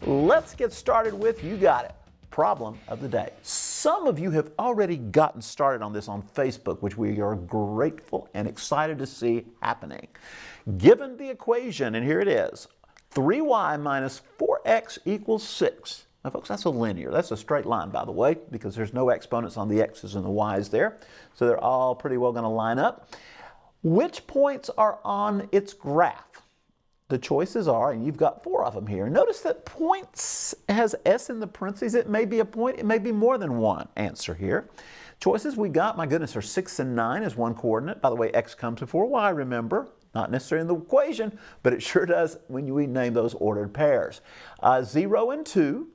Let's get started with, you got it, problem of the day. Some of you have already gotten started on this on Facebook, which we are grateful and excited to see happening. Given the equation, and here it is, 3y minus 4x equals 6. Now folks, that's a linear. That's a straight line, by the way, because there's no exponents on the x's and the y's there. So they're all pretty well going to line up. Which points are on its graph? The choices are, and you've got 4 of them here. Notice that points has S in the parentheses. It may be a point, it may be more than one answer here. Choices we got, my goodness, are 6 and 9 as one coordinate. By the way, x comes before y, remember. Not necessarily in the equation, but it sure does when we name those ordered pairs. 0 and 2,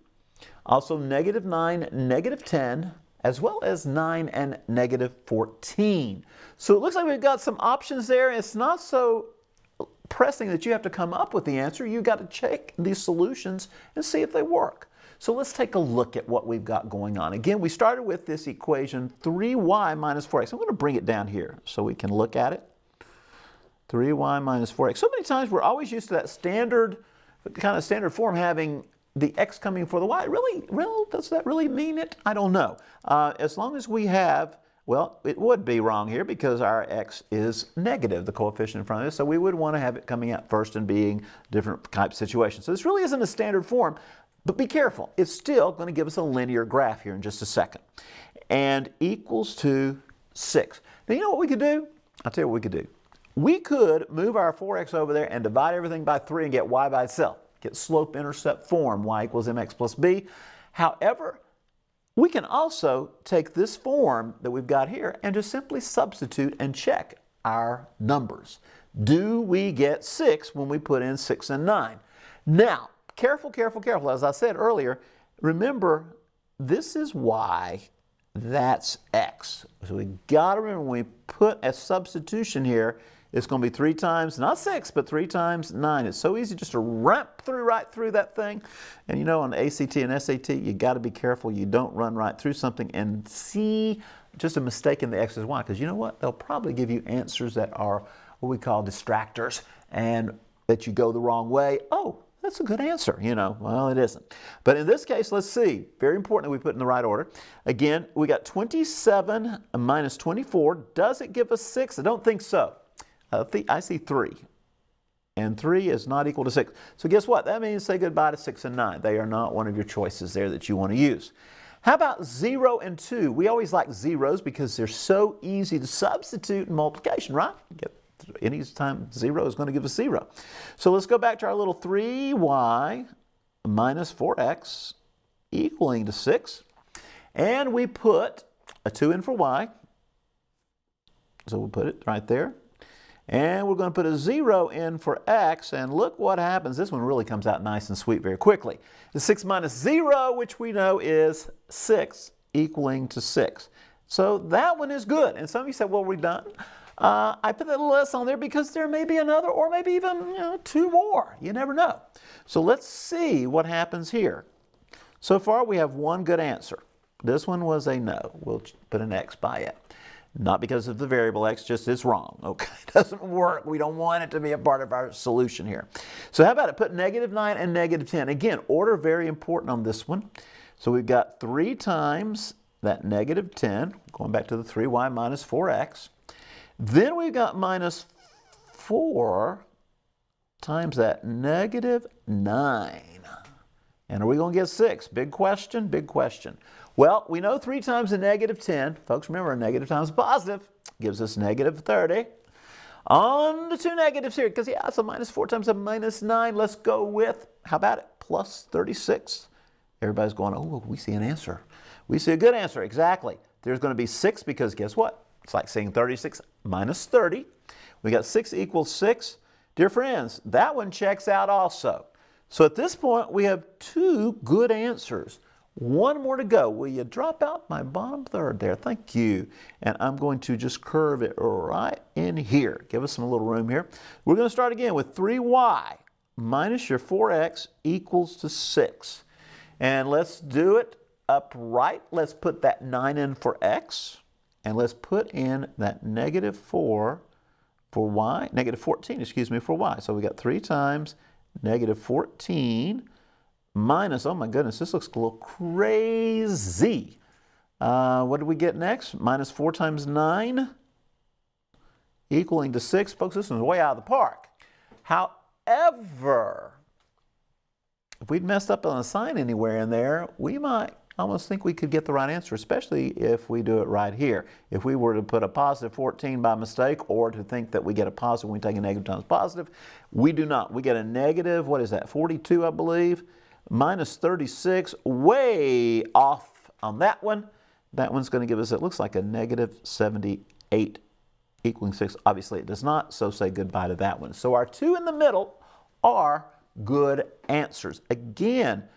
also -9, -10, as well as 9 and -14. So it looks like we've got some options there. It's not so pressing that you have to come up with the answer. You've got to check these solutions and see if they work. So let's take a look at what we've got going on. Again, we started with this equation 3y minus 4x. I'm going to bring it down here so we can look at it. 3y minus 4x. So many times we're always used to that standard form having the x coming for the y. Really, does that really mean it? I don't know. As long as we have, well, it would be wrong here because our x is negative, the coefficient in front of it. So we would want to have it coming out first and being different type situations. So this really isn't a standard form, but be careful. It's still going to give us a linear graph here in just a second. And equals to 6. Now you know what we could do? I'll tell you what we could do. We could move our 4x over there and divide everything by 3 and get y by itself. Get slope-intercept form, y equals mx plus b. However, we can also take this form that we've got here and just simply substitute and check our numbers. Do we get 6 when we put in 6 and 9? Now, careful, careful, careful. As I said earlier, remember, this is y, that's x. So we got to remember when we put a substitution here, it's going to be 3 times, not 6, but 3 times 9. It's so easy just to ramp right through that thing. And you know, on ACT and SAT, you got to be careful you don't run right through something and see just a mistake in the x and y. Because you know what? They'll probably give you answers that are what we call distractors and that you go the wrong way. Oh, that's a good answer, you know. Well, it isn't. But in this case, let's see. Very important that we put in the right order. Again, we got 27 minus 24. Does it give us 6? I don't think so. I see 3. And 3 is not equal to 6. So guess what? That means say goodbye to 6 and 9. They are not one of your choices there that you want to use. How about 0 and 2? We always like zeros because they're so easy to substitute in multiplication, right? Any time 0 is going to give us 0. So let's go back to our little 3y minus 4x equaling to 6. And we put a 2 in for y. So we'll put it right there. And we're going to put a 0 in for x, and look what happens. This one really comes out nice and sweet very quickly. The 6 minus 0, which we know is 6, equaling to 6. So that one is good. And some of you said, well, we're done. I put that little s on there because there may be another or maybe even 2 more. You never know. So let's see what happens here. So far, we have one good answer. This one was a no. We'll put an x by it. Not because of the variable x, just it's wrong. Okay, it doesn't work. We don't want it to be a part of our solution here. So how about it? Put -9 and -10. Again, order very important on this one. So we've got 3 times that -10, going back to the 3y minus 4x. Then we've got minus 4 times that -9. And are we going to get 6? Big question, big question. Well, we know 3 times a -10. Folks, remember, a negative times a positive gives us -30. On the 2 negatives here, because yeah, it's a minus 4 times a -9. Let's go with, how about it, plus 36. Everybody's going, oh, we see an answer. We see a good answer, exactly. There's going to be 6 because guess what? It's like saying 36 minus 30. We got 6 equals 6. Dear friends, that one checks out also. So at this point, we have 2 good answers. One more to go. Will you drop out my bottom third there? Thank you. And I'm going to just curve it right in here. Give us some little room here. We're going to start again with 3y minus your 4x equals to 6. And let's do it upright. Let's put that 9 in for x. And let's put in that -4 for y, -14, excuse me, for y. So we got 3 times -14 minus, oh my goodness, this looks a little crazy. What did we get next? Minus 4 times 9 equaling to 6. Folks, this one's way out of the park. However, if we'd messed up on a sign anywhere in there, we might almost think we could get the right answer, especially if we do it right here. If we were to put a positive 14 by mistake, or to think that we get a positive when we take a negative times positive, we do not. We get a negative, what is that, 42, I believe, minus 36, way off on that one. That one's going to give us, it looks like a negative 78 equaling 6. Obviously it does not, so say goodbye to that one. So our two in the middle are good answers. Again,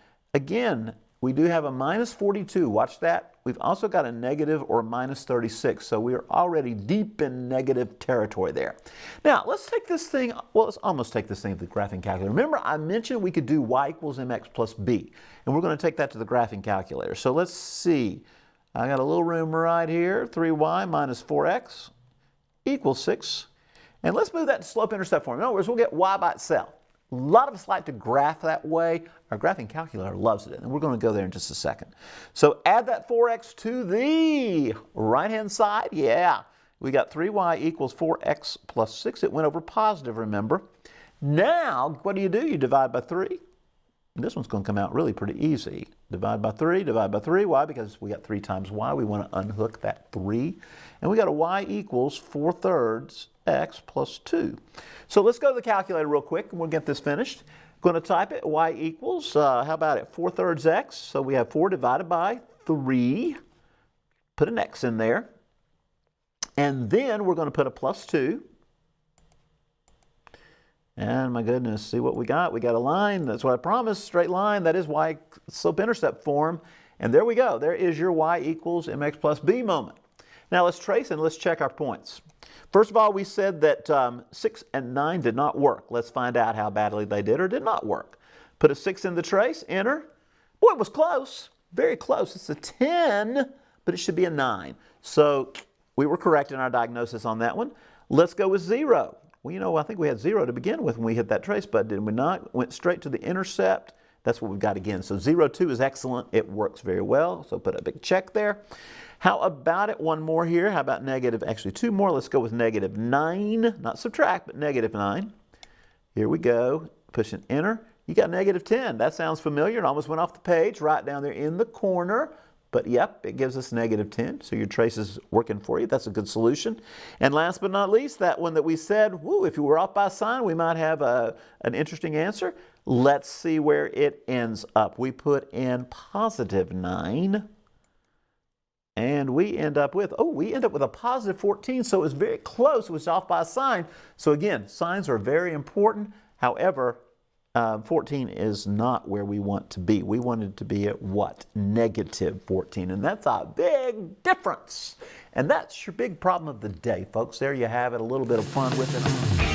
we do have a minus 42. Watch that. We've also got a negative or minus 36. So we are already deep in negative territory there. Now, let's take this thing, well, let's almost take this thing to the graphing calculator. Remember, I mentioned we could do y equals mx plus b. And we're going to take that to the graphing calculator. So let's see. I got a little room right here. 3y minus 4x equals 6. And let's move that to slope-intercept form. In other words, we'll get y by itself. A lot of us like to graph that way. Our graphing calculator loves it, and we're going to go there in just a second. So add that 4x to the right-hand side. Yeah, we got 3y equals 4x plus 6. It went over positive, remember. Now, what do? You divide by 3. This one's going to come out really pretty easy. Divide by 3, divide by 3. Why? Because we got 3 times y. We want to unhook that 3. And we got a y equals 4/3 x plus 2. So let's go to the calculator real quick and we'll get this finished. Going to type it, y equals, how about it, 4/3 x. So we have 4 divided by 3. Put an x in there. And then we're going to put a plus 2. And my goodness, see what we got? We got a line. That's what I promised, straight line. That is y slope-intercept form. And there we go. There is your y equals mx plus b moment. Now let's trace and let's check our points. First of all, we said that 6 and 9 did not work. Let's find out how badly they did or did not work. Put a 6 in the trace, enter. Boy, it was close, very close. It's a 10, but it should be a 9. So we were correct in our diagnosis on that one. Let's go with 0. Well, you know, I think we had 0 to begin with when we hit that trace button, did we not? Went straight to the intercept. That's what we've got again. So 0, 2 is excellent. It works very well. So put a big check there. How about it? One more here. How about negative? Actually, 2 more. Let's go with negative 9. Not subtract, but negative 9. Here we go. Push and enter. You got negative 10. That sounds familiar. It almost went off the page, right down there in the corner. But yep, it gives us negative 10. So your trace is working for you. That's a good solution. And last but not least, that one that we said, whoo, if you were off by a sign, we might have an interesting answer. Let's see where it ends up. We put in positive 9. And we end up with, a positive 14. So it was very close. It was off by a sign. So again, signs are very important. However, 14 is not where we want to be. We wanted to be at what? Negative 14. And that's a big difference. And that's your big problem of the day, folks. There you have it. A little bit of fun with it.